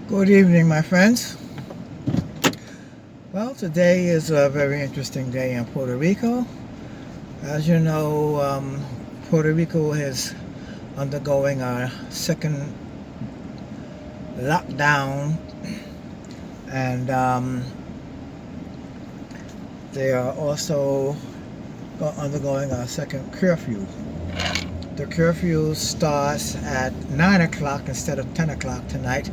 Good evening, my friends. Well, today is a very interesting day in Puerto Rico. As you know, Puerto Rico is undergoing a second lockdown, and they are also undergoing a second curfew. The curfew starts at 9 o'clock instead of 10 o'clock tonight,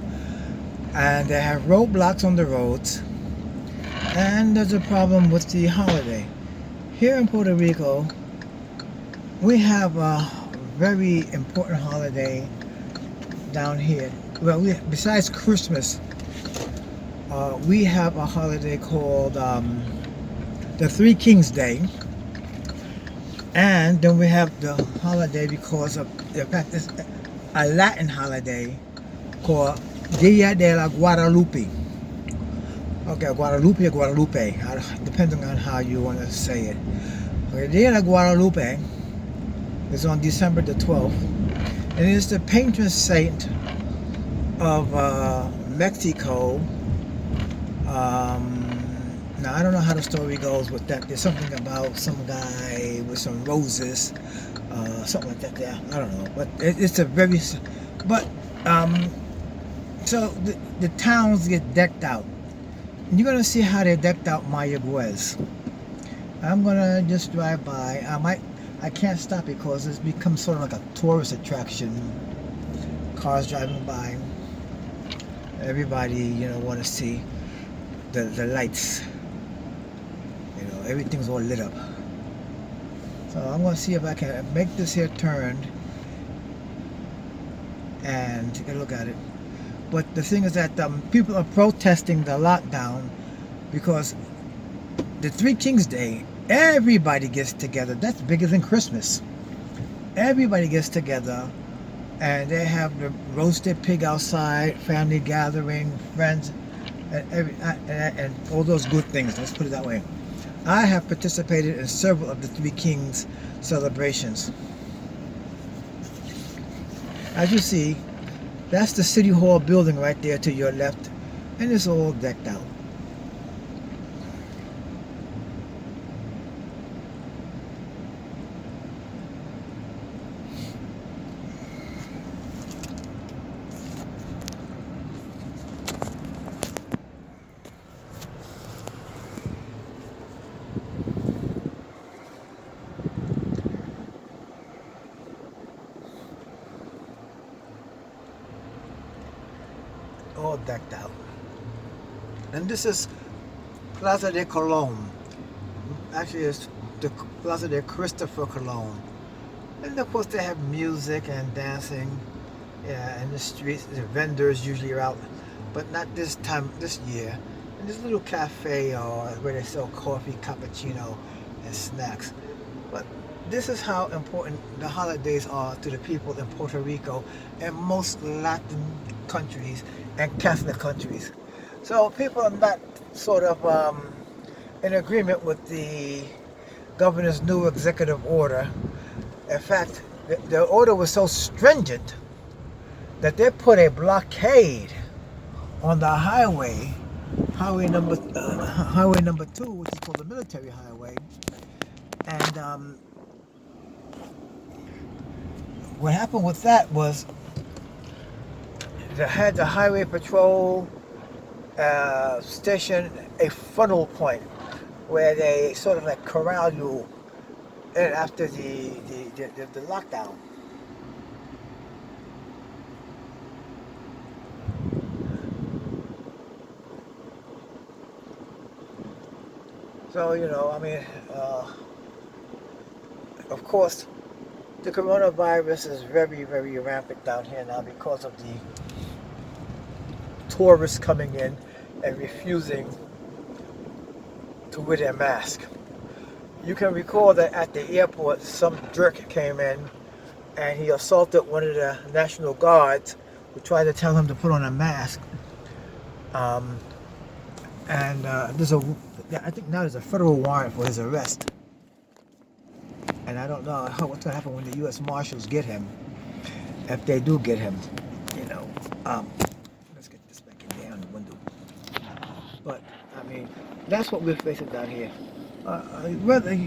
and they have roadblocks on the roads, and there's a problem with the holiday. Here in Puerto Rico, we have a very important holiday down here. Well, besides Christmas, we have a holiday called the Three Kings Day, and then we have the holiday because of the fact it's a Latin holiday called Dia de la Guadalupe. Okay, Guadalupe or Guadalupe, depending on how you want to say it. Okay, Dia de la Guadalupe is on December the 12th, and it is the patron saint of Mexico. Now I don't know how the story goes with that. There's something about some guy with some roses, something like that. There, I don't know, but it's a very. But so the towns get decked out. And you're gonna see how they decked out Mayagüez. I'm gonna just drive by. I can't stop because it's become sort of like a tourist attraction. Cars driving by. Everybody, want to see the lights. Everything's all lit up. So I'm going to see if I can make this here turn and take a look at it. But the thing is that people are protesting the lockdown because the Three Kings Day, everybody gets together. That's bigger than Christmas. Everybody gets together and they have the roasted pig outside, family gathering, friends, and all those good things. Let's put it that way. I have participated in several of the Three Kings celebrations. As you see, that's the City Hall building right there to your left, and it's all decked out. All decked out. And this is Plaza de Cologne. Actually, it's the Plaza de Christopher Cologne. And of course, they have music and dancing. Yeah, in the streets. The vendors usually are out, but not this year. And this little cafe where they sell coffee, cappuccino, and snacks. But this is how important the holidays are to the people in Puerto Rico and most Latin countries and Catholic countries. So people are not sort of in agreement with the governor's new executive order. In fact, the order was so stringent that they put a blockade on the highway number 2, which is called the military highway. And what happened with that was they had the highway patrol station a funnel point where they sort of like corral you in after the lockdown. So, of course, the coronavirus is very, very rampant down here now because of the tourists coming in and refusing to wear their mask. You can recall that at the airport, some jerk came in and he assaulted one of the National Guards who tried to tell him to put on a mask. And I think now there's a federal warrant for his arrest. And I don't know what's going to happen when the U.S. Marshals get him, if they do get him. Let's get this back in that's what we're facing down here. Whether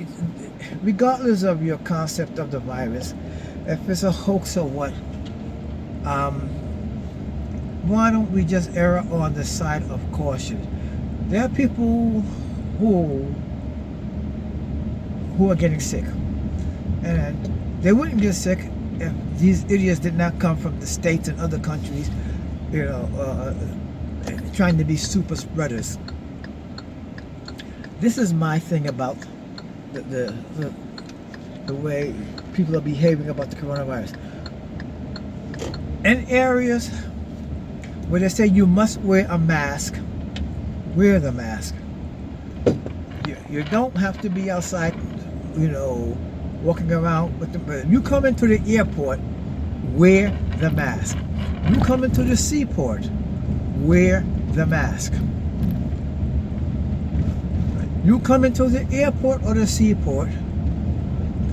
regardless of your concept of the virus, if it's a hoax or what, why don't we just err on the side of caution? There are people who are getting sick, and they wouldn't get sick if these idiots did not come from the States and other countries, trying to be super spreaders. This is my thing about the way people are behaving about the coronavirus. In areas where they say you must wear a mask, wear the mask. You don't have to be outside, walking around with the. You come into the airport, wear the mask. You come into the seaport, wear the mask. You come into the airport or the seaport,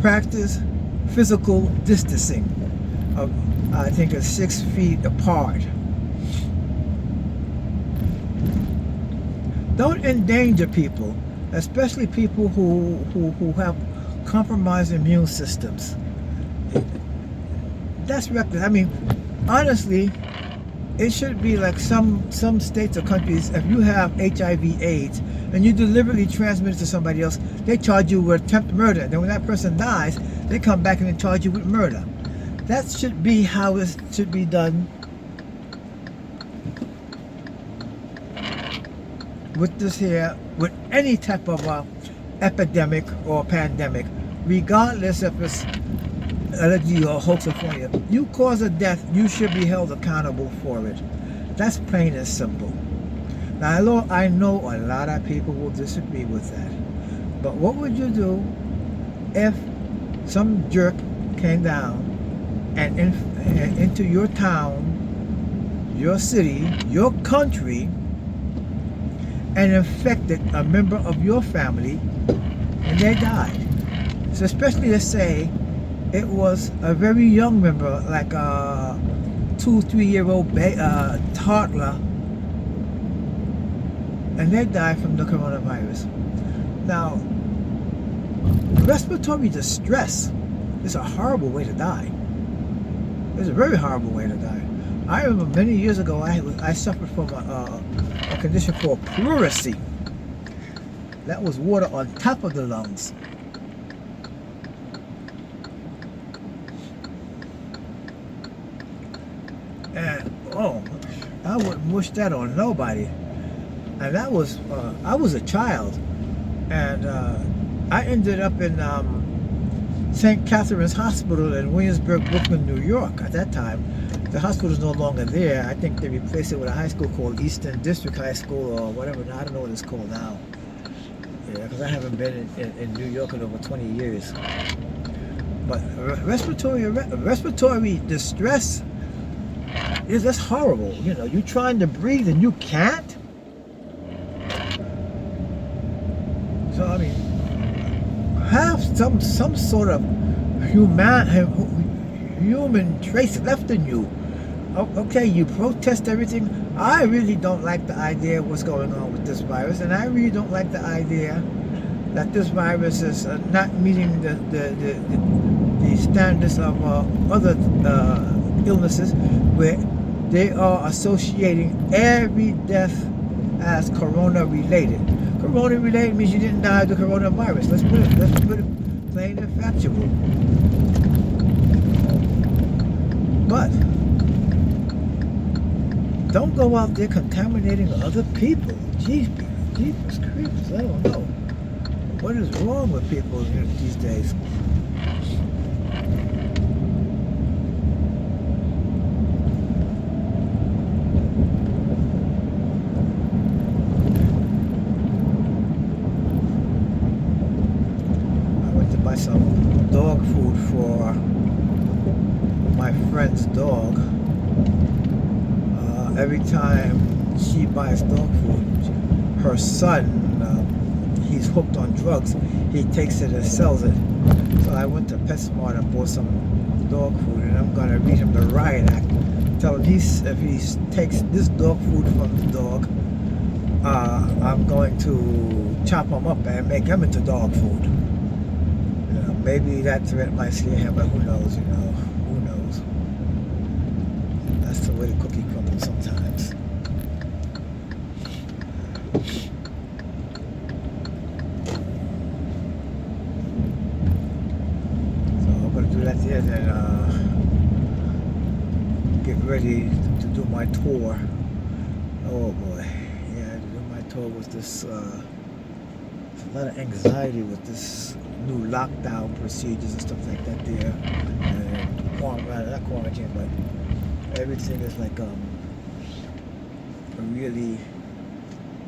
practice physical distancing of, I think, it's 6 feet apart. Don't endanger people, especially people who have compromised immune systems. That's reckless. I mean, honestly, it should be like some states or countries, if you have HIV/AIDS and you deliberately transmit it to somebody else, they charge you with attempted murder. Then when that person dies, they come back and they charge you with murder. That should be how it should be done with this here, with any type of epidemic or pandemic, regardless if it's allergy or hoax or phobia. You cause a death, you should be held accountable for it. That's plain and simple. Now, I know a lot of people will disagree with that, but what would you do if some jerk came down and into your town, your city, your country, and infected a member of your family, and they died? So especially, let's say it was a very young member, like a 2-3-year-old toddler, and they died from the coronavirus. Now, respiratory distress is a horrible way to die. It's a very horrible way to die. I remember many years ago, I suffered from a condition called pleurisy. That was water on top of the lungs. And I wouldn't wish that on nobody. And that was, I was a child, and I ended up in St. Catherine's Hospital in Williamsburg, Brooklyn, New York. At that time, the hospital is no longer there. I think they replaced it with a high school called Eastern District High School or whatever. Now, I don't know what it's called now. Yeah, because I haven't been in New York in over 20 years. But respiratory distress that's horrible. You're trying to breathe and you can't. So I mean, have some sort of human trace left in you. Okay, you protest everything. I really don't like the idea of what's going on with this virus, and I really don't like the idea that this virus is not meeting the standards of other illnesses, where they are associating every death as corona-related. Corona-related means you didn't die of the coronavirus. Let's put it plain and factual. But don't go out there contaminating other people. Jeepers creepers, I don't know. What is wrong with people these days? Some dog food for my friend's dog. Every time she buys dog food, her son, he's hooked on drugs, he takes it and sells it. So I went to PetSmart and bought some dog food, and I'm gonna read him the riot act. Tell him if he takes this dog food from the dog, I'm going to chop them up and make them into dog food. Maybe that threat might scare him, but who knows, who knows. That's the way the cookie crumbles sometimes. So I'm going to do that there, then get ready to do my tour. Oh boy, yeah, to do my tour with this, there's a lot of anxiety with this new lockdown procedures and stuff like that there. And not quarantine, but everything is like, really,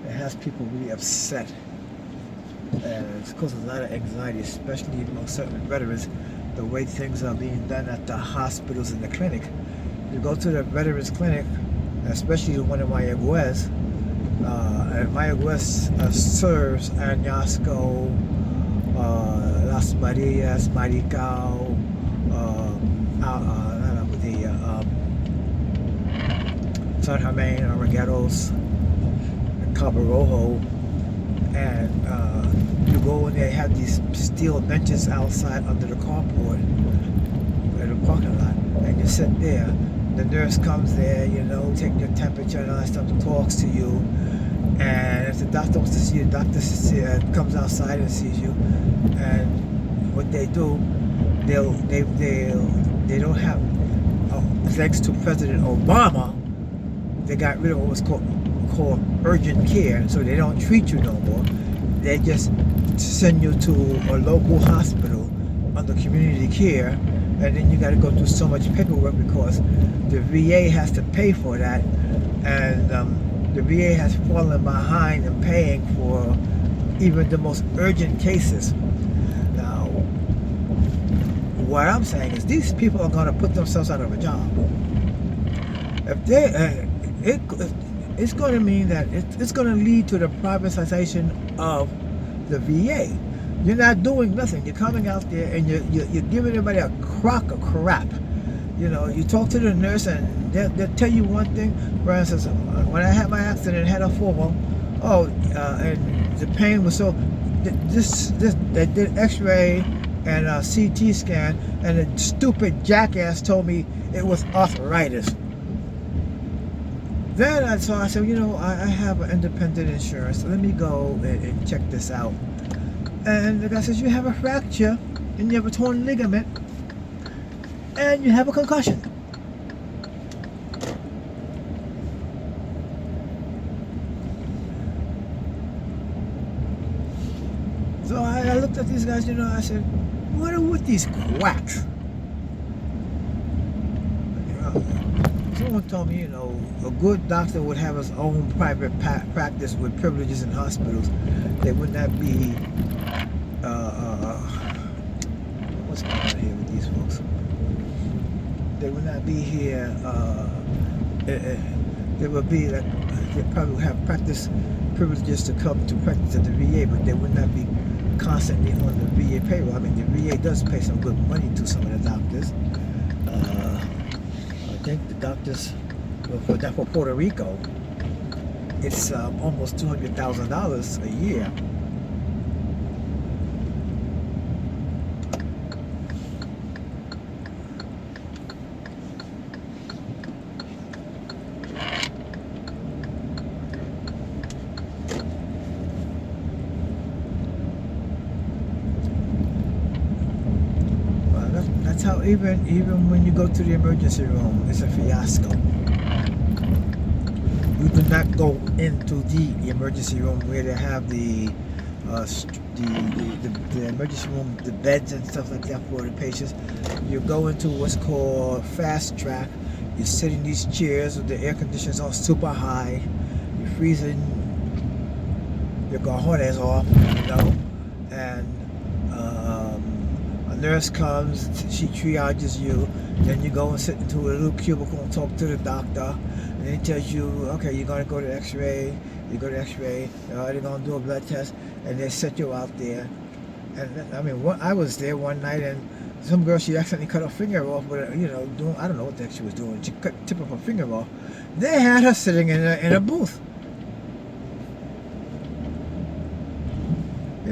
it has people really upset. And it's causing a lot of anxiety, especially among certain veterans, the way things are being done at the hospitals and the clinic. You go to the veterans clinic, especially the one in Mayagüez, and Mayagüez serves Añasco, Las Marias, Maricao, San Germain, Armageddos, Cabo Rojo, and you go and they have these steel benches outside under the carport in the parking lot, and you sit there. The nurse comes there, taking your temperature and all that stuff, talks to you. And if the doctor wants to see you, the doctor comes outside and sees you. And what they do, they don't have, thanks to President Obama, they got rid of what was called urgent care. So they don't treat you no more. They just send you to a local hospital under community care, and then you got to go through so much paperwork because the VA has to pay for that, and the VA has fallen behind in paying for even the most urgent cases. Now, what I'm saying is these people are going to put themselves out of a job. If they, it's going to mean that it's going to lead to the privatization of the VA. You're not doing nothing. You're coming out there and you're giving everybody a crock of crap. You talk to the nurse and they'll tell you one thing. For instance, when I had my accident, I had a fall. And the pain was so. They did X-ray and a CT scan, and the stupid jackass told me it was arthritis. Then I said, I have an independent insurance, so let me go and check this out. And the guy says, you have a fracture, and you have a torn ligament, and you have a concussion. So I looked at these guys, I said, what are with these quacks? Someone told me, a good doctor would have his own private practice with privileges in hospitals. They would not be, what's going on here with these folks? They would not be here, they would be like, they probably would have practice privileges to come to practice at the VA, but they would not be constantly on the VA payroll. I mean, the VA does pay some good money to some of the doctors. I think the doctors, for Puerto Rico, it's almost $200,000 a year. That's how even when you go to the emergency room, it's a fiasco. You do not go into the emergency room where they have the emergency room, the beds and stuff like that for the patients. You go into what's called fast track. You sit in these chairs with the air conditioners on super high. You're freezing your cojones off, and a nurse comes, she triages you, then you go and sit into a little cubicle and talk to the doctor, and he tells you, okay, you're going to go to X-ray, they're going to do a blood test, and they set you out there. And I mean, I was there one night, and some girl, she accidentally cut her finger off with, doing, I don't know what the heck she was doing. She cut the tip of her finger off. They had her sitting in a booth.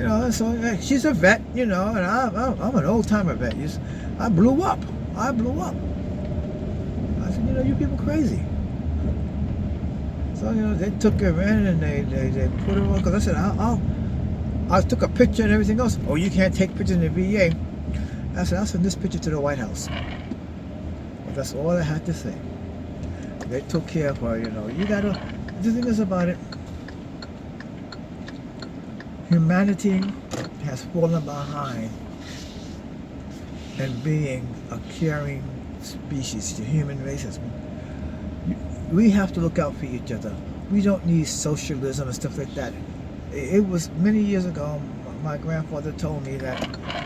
You know, so she's a vet, you know, and I'm an old-timer vet. I blew up. I blew up. I said, you know, you people crazy. So, you know, they took her in and they put her on, because I said, I took a picture and everything else. Oh, you can't take pictures in the VA. I said, I'll send this picture to the White House. But that's all I had to say. They took care of her, you know. You gotta, the thing is about it, humanity has fallen behind in being a caring species. The human race has. We have to look out for each other. We don't need socialism and stuff like that. It was many years ago, my grandfather told me that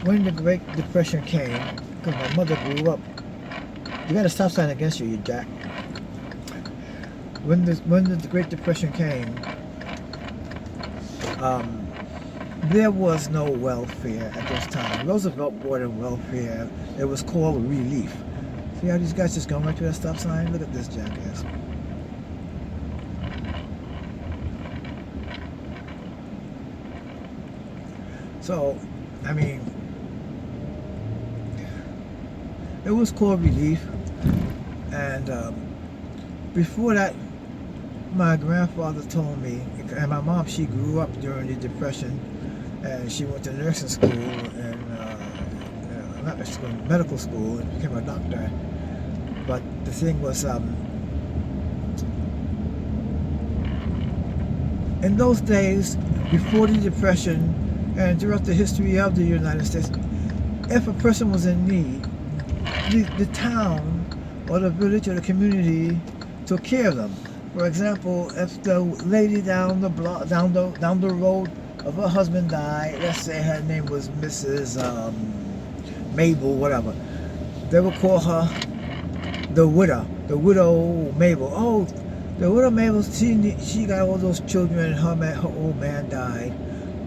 when the Great Depression came, because my mother grew up, you got a stop sign against you, you jack. When the Great Depression came, there was no welfare at this time. Roosevelt brought in welfare. It was called relief. See how these guys just going right through that stop sign? Look at this jackass. So, I mean, it was called relief, and before that, my grandfather told me, and my mom, she grew up during the Depression, and she went to nursing school and not nursing school, medical school, and became a doctor. But the thing was, in those days, before the Depression, and throughout the history of the United States, if a person was in need, the town or the village or the community took care of them. For example, if the lady down the block, down the road of her husband died, let's say her name was Mrs. Mabel, whatever, they would call her the widow Mabel. Oh, the widow Mabel, she got all those children, and her old man died.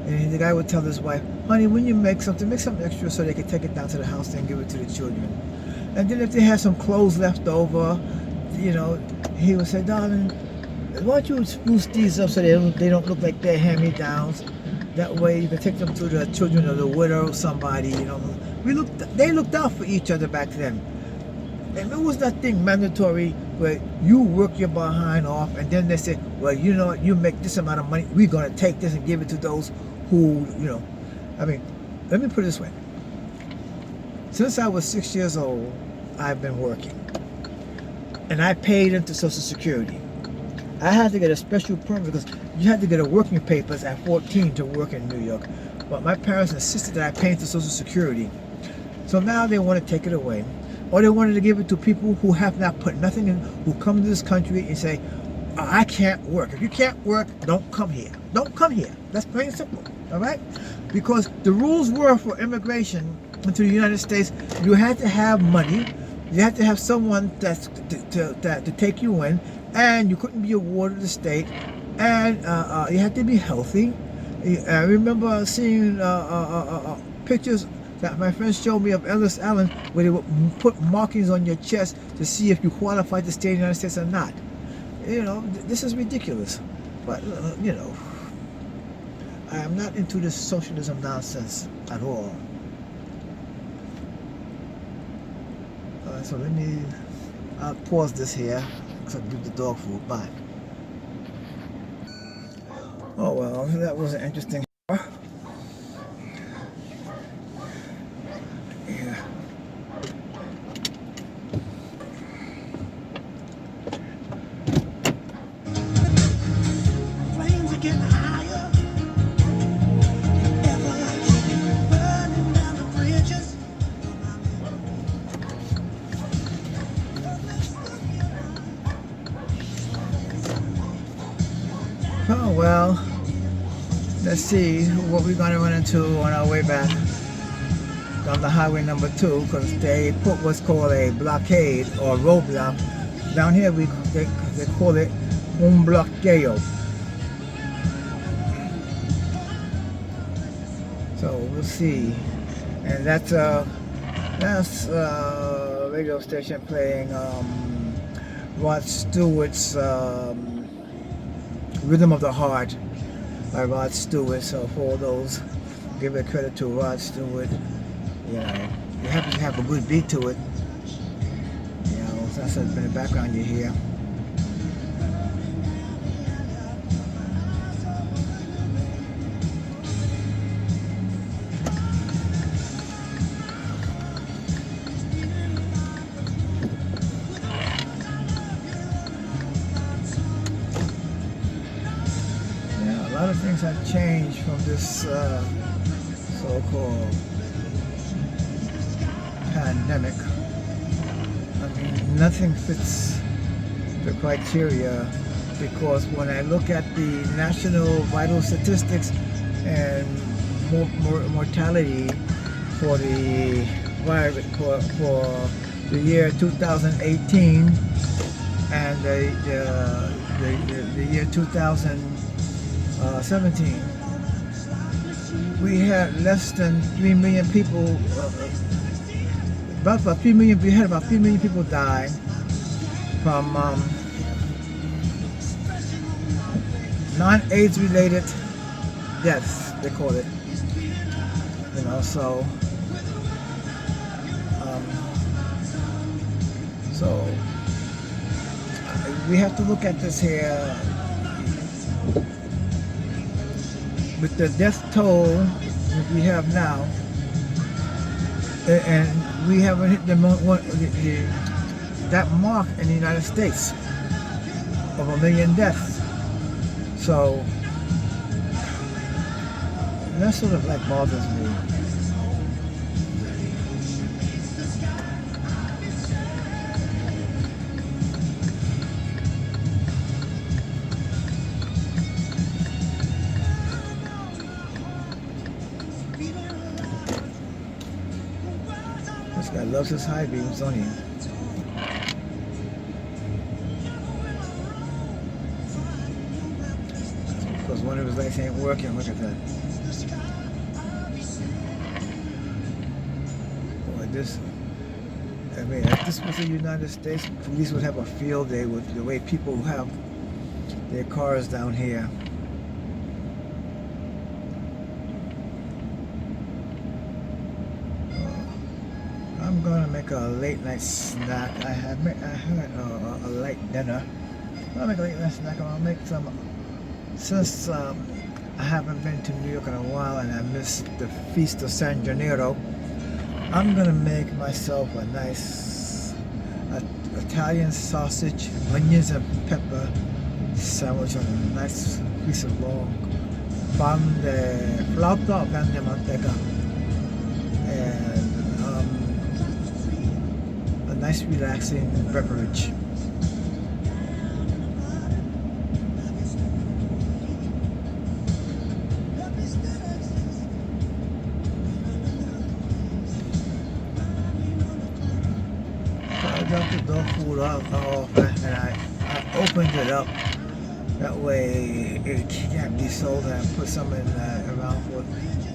And the guy would tell his wife, honey, when you make something extra so they can take it down to the house and give it to the children. And then if they have some clothes left over, you know, he would say, darling, why don't you spruce these up so they don't look like they're hand-me-downs? That way you can take them to the children of the widow, somebody, you know. They looked out for each other back then. And there was nothing mandatory where you work your behind off and then they say, well, you know what, you make this amount of money, we're going to take this and give it to those who, you know. I mean, let me put it this way. Since I was 6 years old, I've been working. And I paid into Social Security. I had to get a special permit because you had to get a working papers at 14 to work in New York. But my parents insisted that I pay into Social Security. So now they want to take it away. Or they wanted to give it to people who have not put nothing in, who come to this country and say, oh, I can't work. If you can't work, don't come here. Don't come here. That's plain and simple. All right? Because the rules were for immigration into the United States, you had to have money, you had to have someone to take you in, and you couldn't be a ward of the state, and you had to be healthy. I remember seeing pictures that my friends showed me of Ellis Allen where they would put markings on your chest to see if you qualified to stay in the United States or not. You know, this is ridiculous. But, you know, I am not into this socialism nonsense at all. So I'll pause this here so I can give the dog food. Bye. Oh well, that was an interesting. Yeah. Flames are getting higher. Burning down the bridges. Oh well, let's see what we're going to run into on our way back on the highway number 2, because they put what's called a blockade or roadblock. Down here they call it un bloqueo. So we'll see. And that's a radio station playing Rod Stewart's Rhythm of the Heart by Rod Stewart. So for those give it credit to Rod Stewart. You know, you have to have a good beat to it. You know, so that's in the background you hear. Yeah, a lot of things have changed from this so-called pandemic. I mean, nothing fits the criteria, because when I look at the national vital statistics and mortality for the virus for the year 2018 and the year 2017, we had less than 3 million people. About 3 million. We had about 3 million people die from non-AIDS related deaths, they call it. You know, so we have to look at this here with the death toll that we have now, and we haven't hit that mark in the United States of 1 million deaths. So that sort of like bothers me. This guy loves his high beams, don't he? Because one of his lights ain't working. Look at that. Boy, this. I mean, if this was the United States, police would have a field day with the way people have their cars down here. I'm gonna make a late night snack. I had a light dinner. I'll make a late night snack. I'll make some. Since I haven't been to New York in a while and I missed the Feast of San Gennaro, I'm gonna make myself a nice Italian sausage, onions and pepper sandwich on a nice piece of long pan de flauta or pan de manteca, and a nice relaxing beverage. The dog food off and I opened it up. That way it can't be sold, and I put some in around for.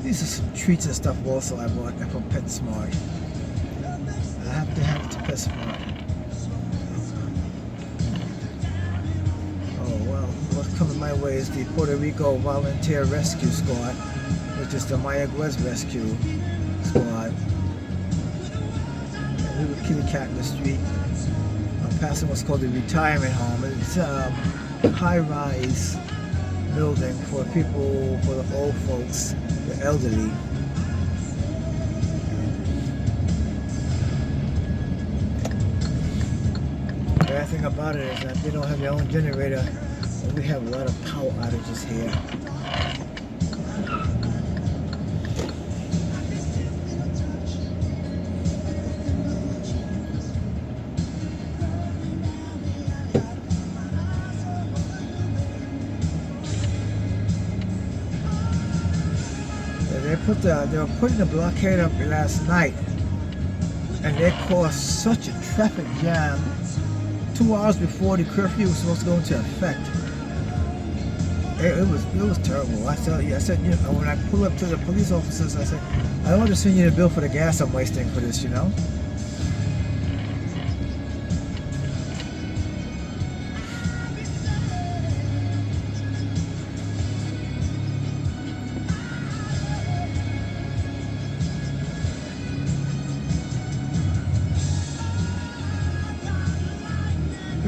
These are some treats and stuff also I bought from PetSmart. I have to have it to PetSmart. Oh well, what's coming my way is the Puerto Rico Volunteer Rescue Squad, which is the Mayagüez Rescue Squad. We would kitty cat in the street. I'm passing what's called the retirement home. It's a high-rise building for people, for the old folks, the elderly. The bad thing about it is that they don't have their own generator, and we have a lot of power outages here. They were putting the blockade up last night, and they caused such a traffic jam 2 hours before the curfew was supposed to go into effect. It was terrible. I said, you know, when I pulled up to the police officers, I said, I don't want to send you the bill for the gas I'm wasting for this, you know.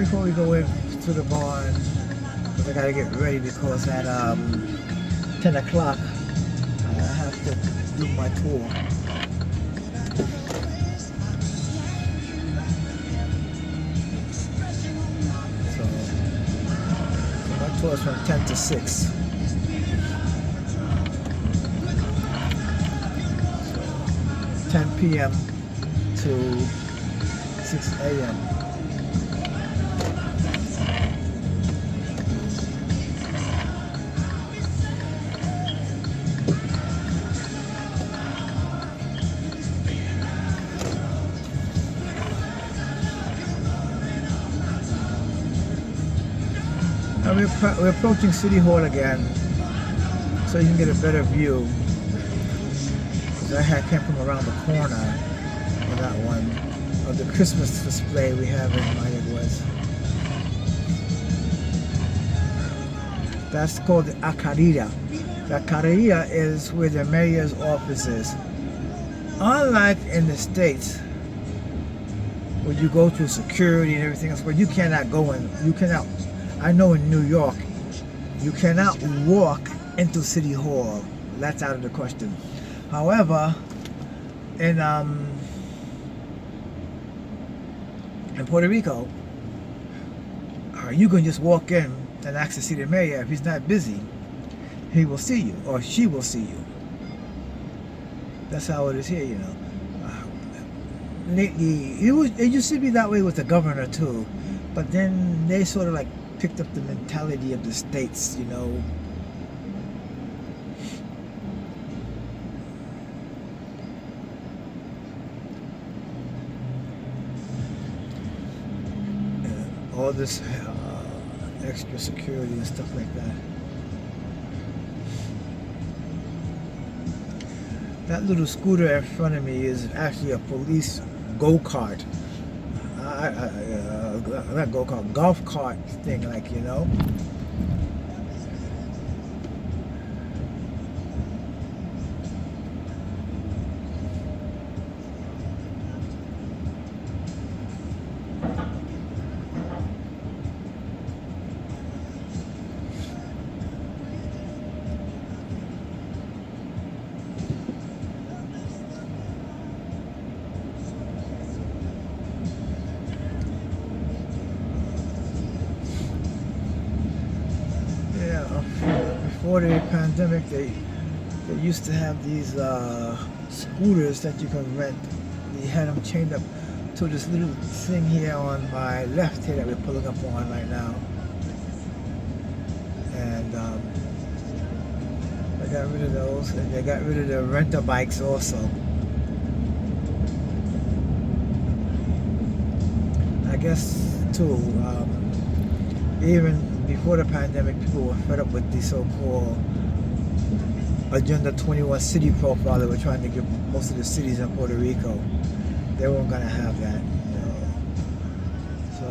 before we go in to the barn, because I gotta get ready because at 10 o'clock I have to do my tour. So my tour is from 10 to 6. 10 p.m. to 6 a.m. We're approaching City Hall again, so you can get a better view. Because I came from around the corner of that one, of the Christmas display we have in Mayagüez. That's called the Acarilla. The Acarilla is where the mayor's office is. Unlike in the States, where you go through security and everything else, where you cannot go in, you cannot. I know in New York, you cannot walk into City Hall. That's out of the question. However, in Puerto Rico, you can just walk in and ask to see the mayor. If he's not busy, he will see you, or she will see you. That's how it is here, you know. Lately, it used to be that way with the governor too, but then they sort of like picked up the mentality of the states, you know. All this extra security and stuff like that. That little scooter in front of me is actually a police go-kart. Not go-kart, golf cart thing, like, you know. Before the pandemic, they used to have these scooters that you can rent. They had them chained up to this little thing here on my left here that we're pulling up on right now. And I got rid of those, and they got rid of the renter bikes also. I guess too, even before the pandemic, people were fed up with the so-called Agenda 21 city profile that we're trying to give most of the cities in Puerto Rico. They weren't going to have that, you know. So,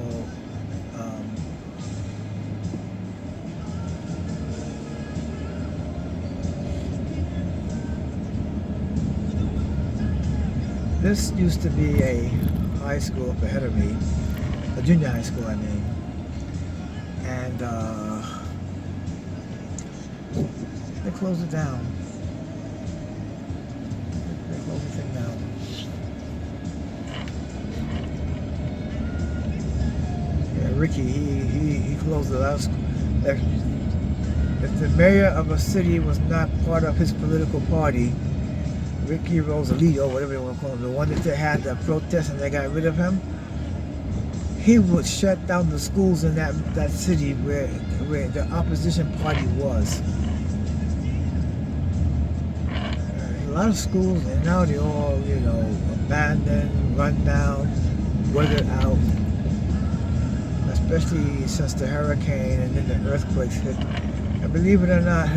this used to be a high school up ahead of me, a junior high school, I mean. And they closed it down. They closed the thing down. Yeah, Ricky, he closed it out. If the mayor of a city was not part of his political party, Ricky Rosalito, whatever they want to call him, the one that they had the protest and they got rid of him, he would shut down the schools in that city where the opposition party was. A lot of schools, and now they're all, you know, abandoned, run down, weathered out. Especially since the hurricane and then the earthquakes hit. And believe it or not,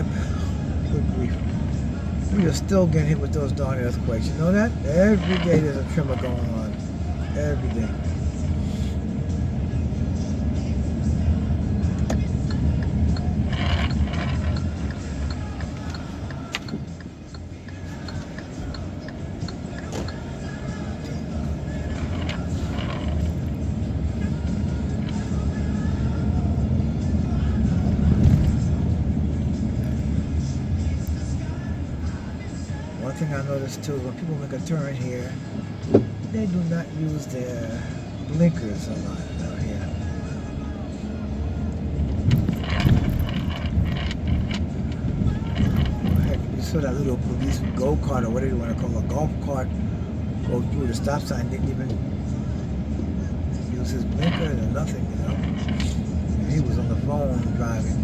good grief, we are still getting hit with those darn earthquakes. You know that? Every day there's a tremor going on. Every day. thing I noticed too, when people make a turn here, they do not use their blinkers a lot out here. Heck, you saw that little police go-kart or whatever you want to call it, a golf cart, go through the stop sign, didn't even use his blinker or nothing, you know. And he was on the phone driving.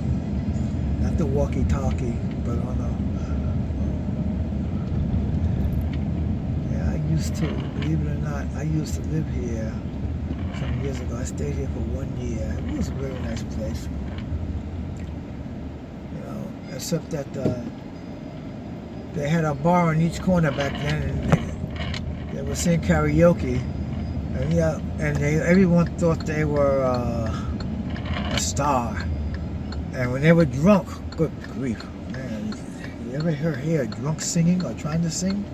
Not the walkie-talkie, but on the... Yeah, I used to, believe it or not, I used to live here some years ago. I stayed here for 1 year. It was a very nice place. You know, except that they had a bar on each corner back then, and they were singing karaoke. And yeah, and everyone thought they were a star. And when they were drunk, good grief, man, you ever hear a drunk singing or trying to sing?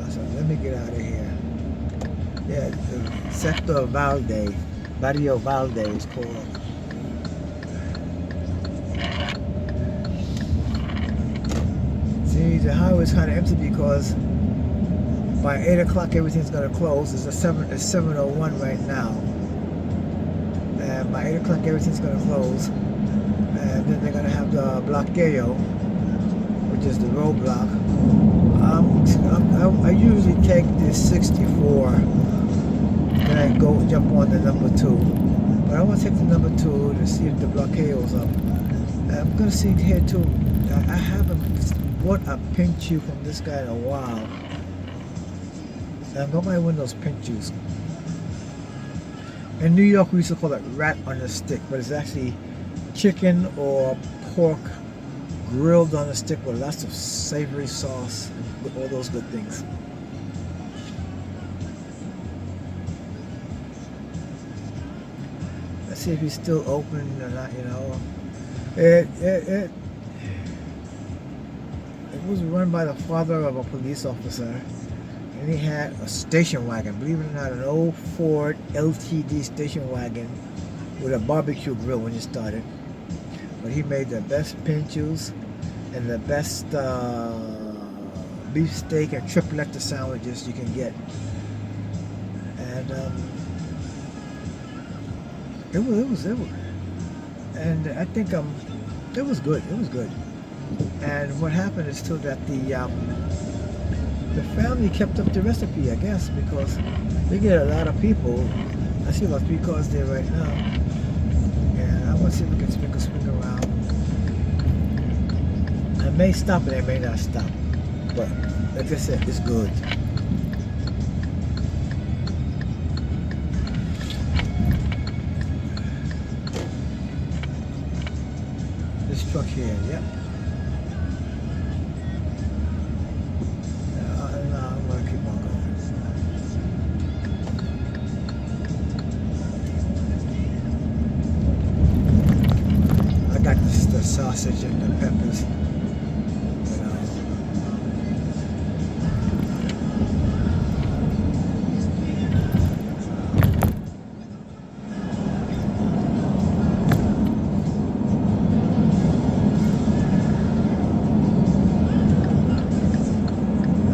So let me get out of here. Yeah, the Sector Valde, Barrio Valde is called. See, the highway is kind of empty because by 8 o'clock everything's going to close. It's 7:01 right now. And by 8 o'clock everything's going to close, and then they're going to have the bloqueo, which is the roadblock. I usually take the 64, then I go jump on the number 2, but I want to take the number 2 to see if the bloqueo's up. I'm going to see here too. I haven't bought a pink chew from this guy in a while. Nobody win those pink chews. In New York, we used to call it rat on a stick, but it's actually chicken or pork grilled on a stick with lots of savory sauce and all those good things. Let's see if he's still open or not, you know. It was run by the father of a police officer. And he had a station wagon, believe it or not, an old Ford LTD station wagon with a barbecue grill when he started. But he made the best pinchos and the best beef steak and tripletta sandwiches you can get. And it was, and I think it was good. It was good. And what happened is too that the family kept up the recipe, I guess, because they get a lot of people. I see about 3 cars there right now. And I want to see if we can swing around. I may stop and I may not stop. But like I said, it's good. This truck here, yep. Sausage and the peppers. I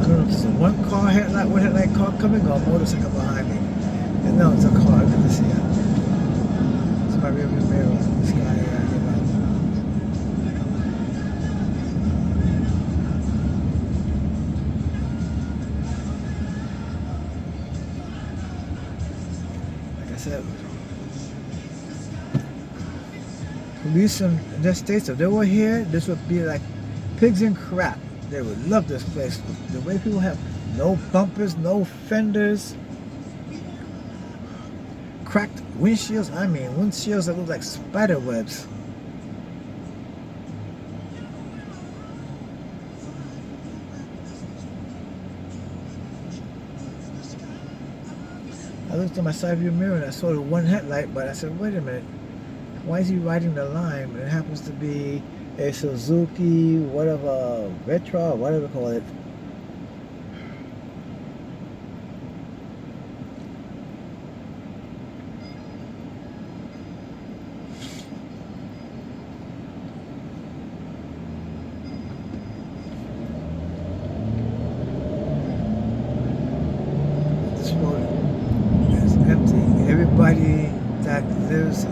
don't know if it's a one headlight car coming or a motorcycle behind me. And no, it's a car. Good to see it. It's my rear view mirror. This guy here. Police in the States, if they were here, this would be like pigs in crap. They would love this place. The way people have no bumpers, no fenders, cracked windshields. I mean, windshields that look like spider webs. I looked at my side view mirror and I saw the one headlight, but I said, wait a minute. Why is he riding the line? It happens to be a Suzuki, whatever, Retro, whatever you call it. that lives in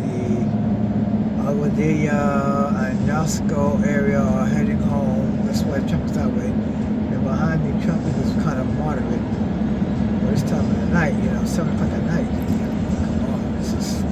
the Aguadilla and Yasco area are heading home. That's why traffic's that way. And behind me, traffic is kind of moderate. But it's time of the night, 7 o'clock at night. Come on, this is...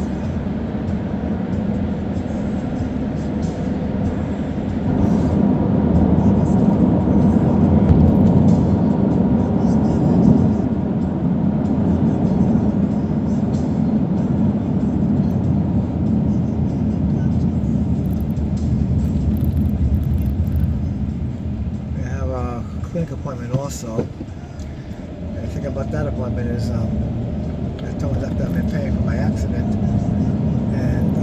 appointment also. And the thing about that appointment is I told him that I've been paying for my accident, and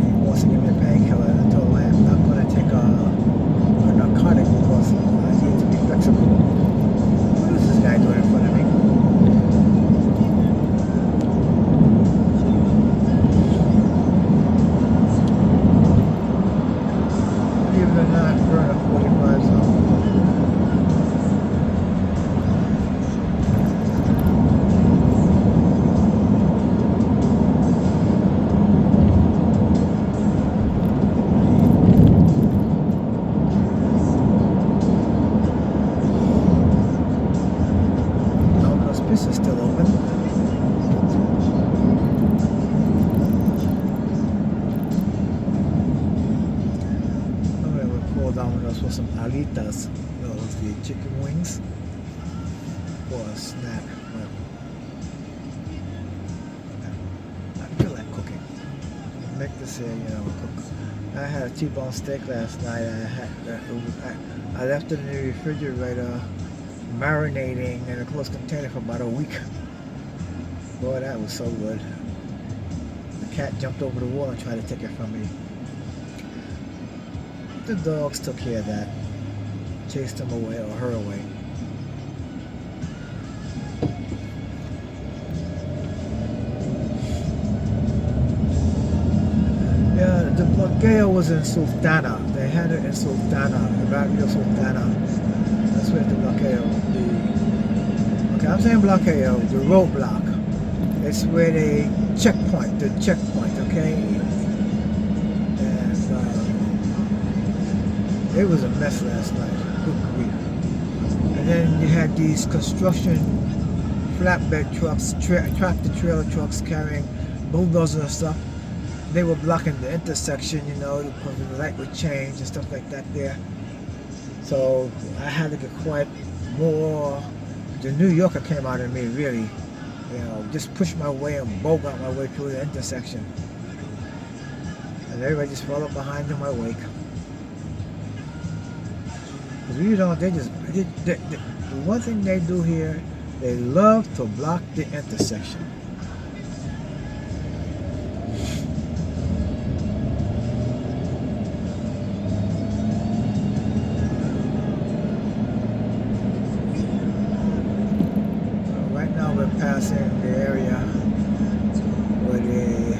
he wants to give me a painkiller. And I told him I'm not going to take a narcotic because I need to be flexible. What is this guy doing in front of me? Believe it or not, we're in a 45 zone. For some alitas, those the chicken wings, for a snack. I feel like cooking. Make this here, cook. I had a T-bone steak last night. I left it in the refrigerator, marinating in a closed container for about a week. Boy, that was so good. The cat jumped over the wall and tried to take it from me. The dogs took care of that, chased him away or her away. Yeah, the blockade was in Sultana. They had it in Sultana, the Barrio Sultana. That's where the blockade would be. Okay, I'm saying blockade, the roadblock. It's where the checkpoint, okay? It was a mess last night. Good grief. And then you had these construction flatbed trucks, tractor trailer trucks carrying bulldozers and stuff. They were blocking the intersection, because the light would change and stuff like that there. So I had to get quite more. The New Yorker came out of me, really. Just push my way and bogart my way through the intersection. And everybody just followed behind in my wake. The one thing they do here, they love to block the intersection. Right now we're passing the area where the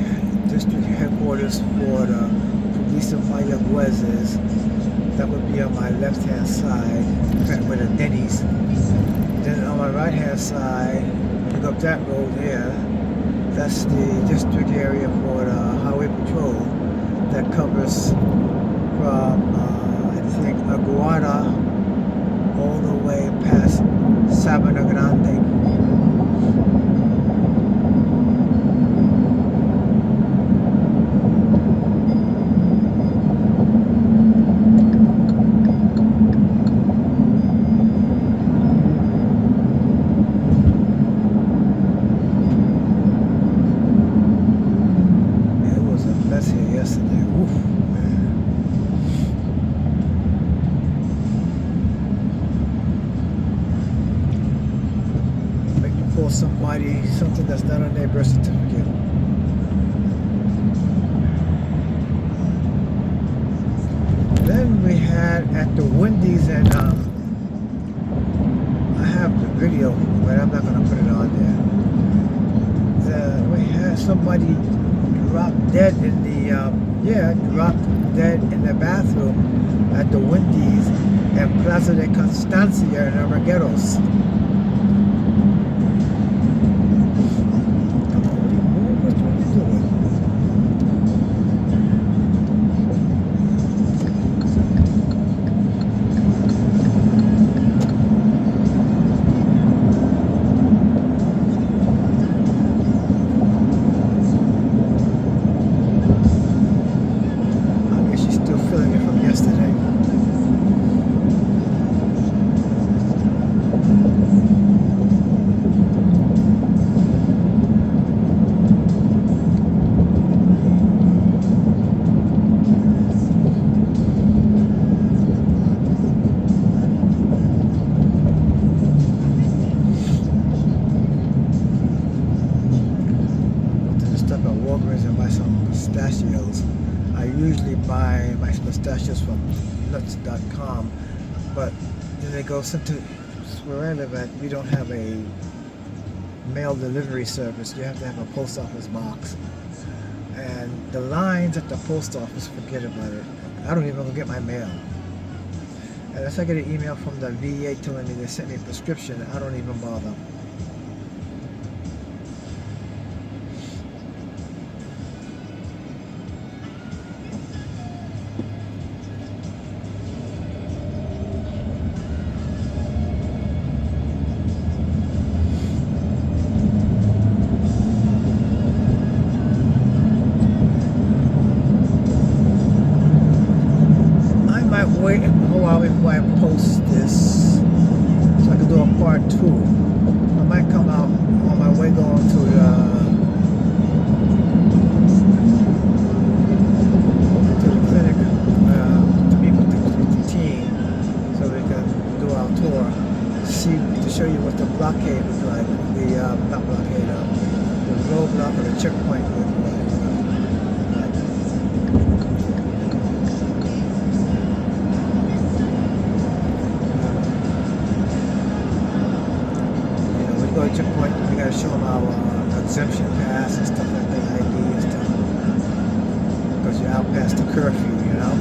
district headquarters for the Police of Mayagüez is. That would be on my left-hand side, where the Wendys. Then on my right-hand side, you go up that road there. That's the district area for the Highway Patrol that covers from, I think, Aguada all the way past Sabana Grande. Something that's not on their birth certificate. Then we had at the Wendys, and I have the video, but I'm not going to put it on there. We had somebody drop dead in the bathroom at the Wendys and Plaza de Constancia in Armageddon. Walgreens and buy some pistachios. I usually buy my pistachios from nuts.com, but then they go to where I live at, we don't have a mail delivery service. You have to have a post office box. And the lines at the post office, forget about it. I don't even get my mail. Unless I get an email from the VA telling me they sent me a prescription, I don't even bother. Wait a while before I post this so I can do a part 2. I might come out on my way going to the clinic to meet with the team so we can do our tour to show you what the blockade was like, not blockade, the roadblock or the checkpoint was like. Checkpoint, we gotta show them our exemption pass and stuff like that, ID and stuff, because you're out past the curfew, you know.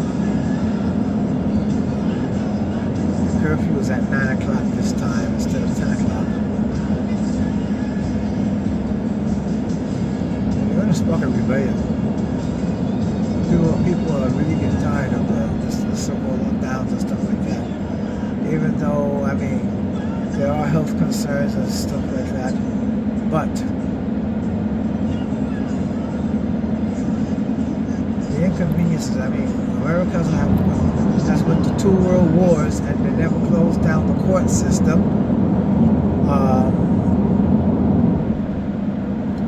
The curfew is at 9 o'clock this time instead of 10 o'clock. You're in a spark of rebellion. People are really getting tired of the so-called lockdowns and stuff like that. Even though, I mean, there are health concerns and stuff like that, but the inconveniences, I mean, America has went to 2 world wars and they never closed down the court system.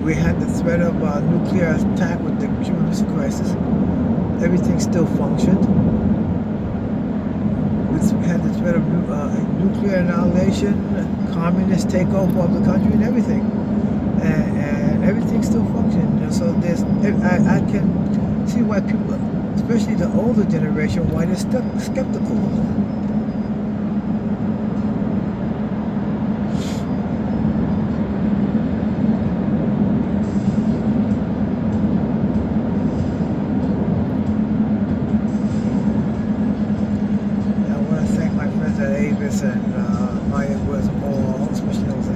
We had the threat of a nuclear attack with the Cuban Missile Crisis. Everything still functioned. We had the threat of nuclear annihilation, communist takeover of the country, and everything, and everything still functions. So I can see why people, especially the older generation, why they're skeptical. And Maya was more, especially Jose.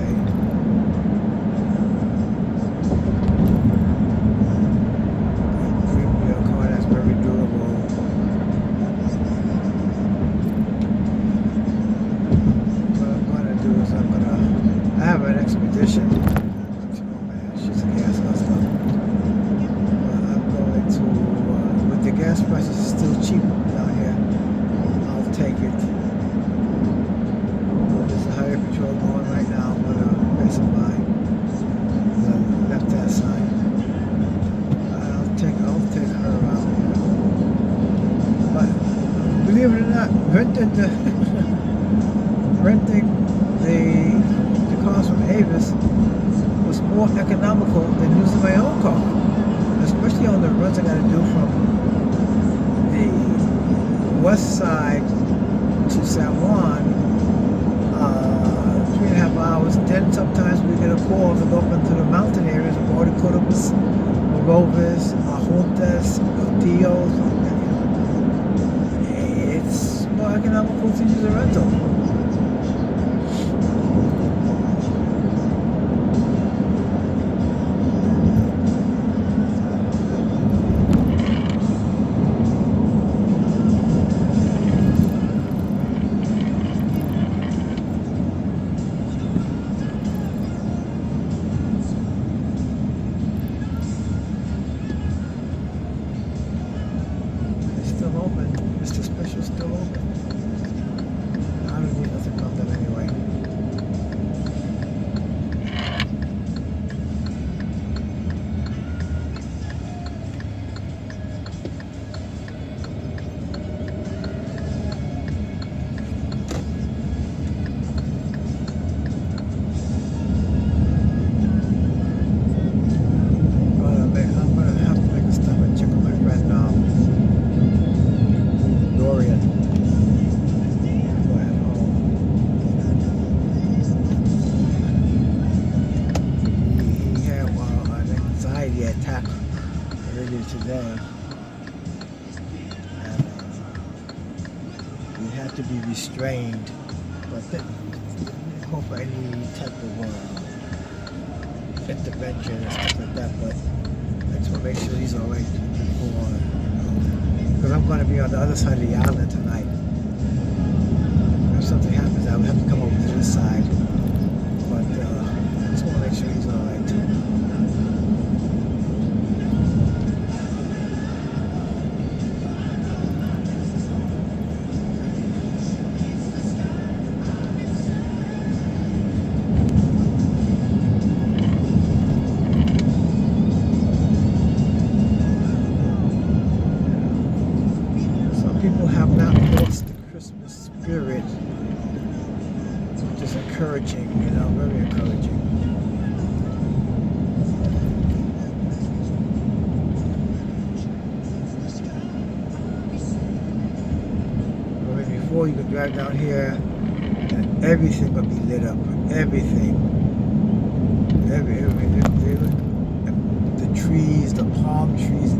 Your car that's very durable. What I'm going to do is I have an expedition. She's a gas hustler. But I'm going to, with the gas prices still cheap down here, I'll take it. Patrol going right now, I'm gonna pass it by the left-hand side. I'll take her around here. But believe it or not, renting the cars from Avis was more economical than using my own car, especially on the runs I gotta do from the west side to San Juan. 3.5 hours. Then sometimes we get a call to go up into the mountain areas of Oricurubus, Morovas, Juntas, Tios. It's more economical to use a rental. Mr. Special still open. I don't attack earlier today. And we had to be restrained. But hope for any type of intervention and stuff like that. But I just want to make sure he's alright before, because I'm going to be on the other side of the island tonight. If something happens, I would have to come over to this side. But I just want to make sure he's alright. People have not lost the Christmas spirit, which is encouraging, very encouraging. I mean, before you could drive down here and everything would be lit up, everything. The trees, the palm trees,